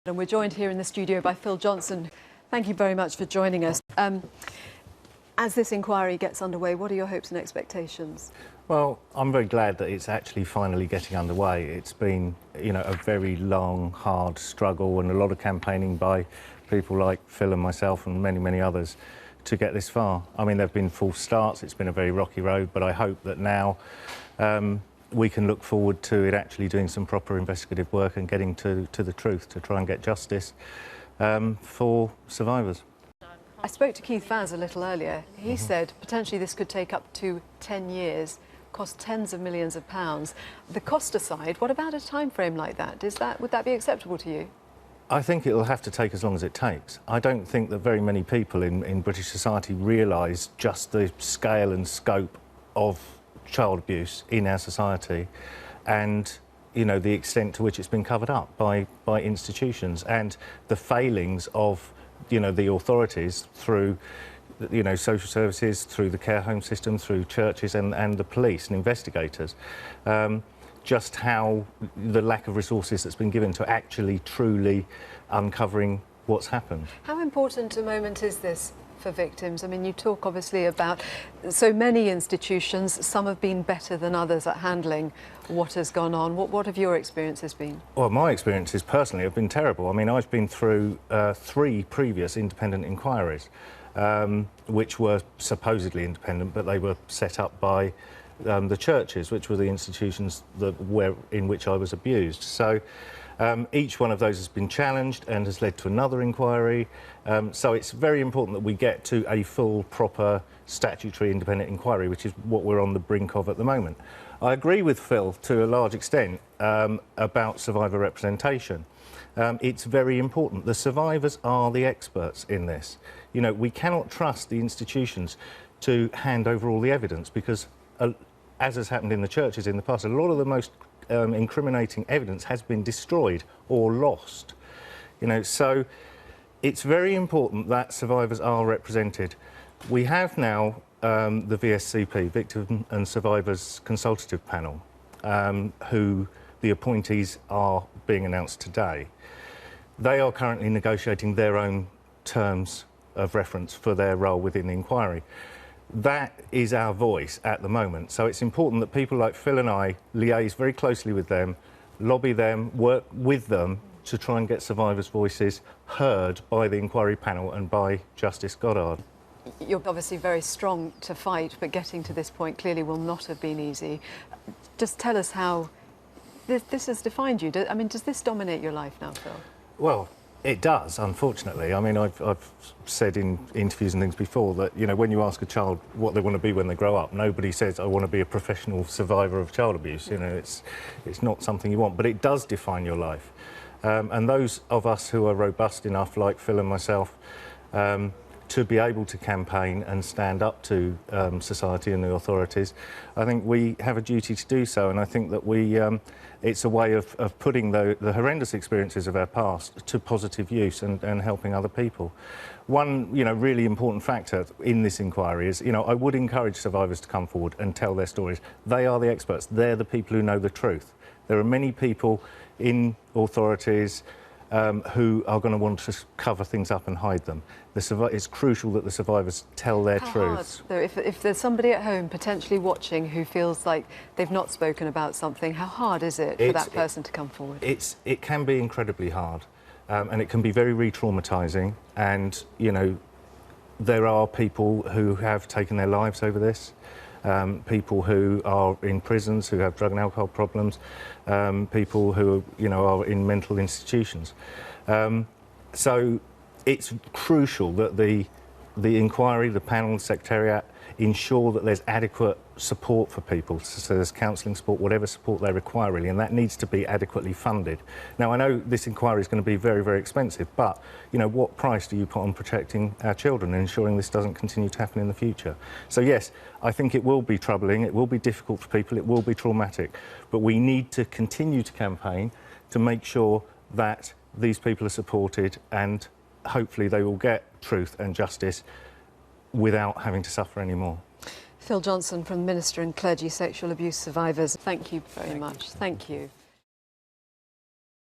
And we're joined here in the studio by Phil Johnson. Thank you very much for joining us. As this inquiry gets underway, what are your hopes and expectations? Well, I'm very glad that it's actually finally getting underway. It's been, a very long, hard struggle and a lot of campaigning by people like Phil and myself and many, many others to get this far. I mean, there have been false starts, it's been a very rocky road, but I hope that now we can look forward to it actually doing some proper investigative work and getting to the truth, to try and get justice for survivors. I spoke to Keith Vaz a little earlier. He said potentially this could take up to 10 years, cost tens of millions of pounds. The cost aside, what about a time frame like that? Would that be acceptable to you? I think it'll have to take as long as it takes. I don't think that very many people in British society realise just the scale and scope of child abuse in our society and the extent to which it's been covered up by institutions and the failings of the authorities through social services, through the care home system, through churches and the police and investigators. Just how the lack of resources that's been given to actually truly uncovering what's happened. How important a moment is this for victims? I mean, you talk obviously about so many institutions. Some have been better than others at handling what has gone on. What have your experiences been? Well, my experiences personally have been terrible. I mean, I've been through 3 previous independent inquiries, which were supposedly independent, but they were set up by the churches, which were the institutions in which I was abused. So each one of those has been challenged and has led to another inquiry. So it's very important that we get to a full, proper, statutory independent inquiry, which is what we're on the brink of at the moment. I agree with Phil to a large extent about survivor representation. It's very important. The survivors are the experts in this. We cannot trust the institutions to hand over all the evidence because, as has happened in the churches in the past, a lot of the most incriminating evidence has been destroyed or lost. So it's very important that survivors are represented. We have now the VSCP, Victim and Survivors Consultative Panel, who the appointees are being announced today. They are currently negotiating their own terms of reference for their role within the inquiry. That is our voice at the moment. So it's important that people like Phil and I liaise very closely with them, lobby them, work with them to try and get survivors' voices heard by the inquiry panel and by Justice Goddard. You're obviously very strong to fight, but getting to this point clearly will not have been easy. Just tell us how this has defined you. I mean, does this dominate your life now, Phil? Well, it does, unfortunately. I mean, I've said in interviews and things before that, when you ask a child what they want to be when they grow up, nobody says, I want to be a professional survivor of child abuse. It's not something you want, but it does define your life. And those of us who are robust enough, like Phil and myself, to be able to campaign and stand up to society and the authorities, I think we have a duty to do so. And I think that it's a way of putting the horrendous experiences of our past to positive use and helping other people. One, really important factor in this inquiry is, I would encourage survivors to come forward and tell their stories. They are the experts. They're the people who know the truth. There are many people in authorities who are going to want to cover things up and hide them. It's crucial that the survivors tell their truths. If there's somebody at home potentially watching who feels like they've not spoken about something, how hard is it for that person to come forward? It can be incredibly hard, and it can be very re-traumatising. And, there are people who have taken their lives over this. People who are in prisons, who have drug and alcohol problems, people who are in mental institutions. So it's crucial that the inquiry, the panel, the secretariat ensure that there's adequate support for people. So there's counselling support, whatever support they require really, and that needs to be adequately funded. Now, I know this inquiry is going to be very, very expensive, but what price do you put on protecting our children and ensuring this doesn't continue to happen in the future? So yes, I think it will be troubling, it will be difficult for people, it will be traumatic, but we need to continue to campaign to make sure that these people are supported and hopefully they will get truth and justice without having to suffer anymore. Phil Johnson from Minister and Clergy Sexual Abuse Survivors, thank you very much. Thank you.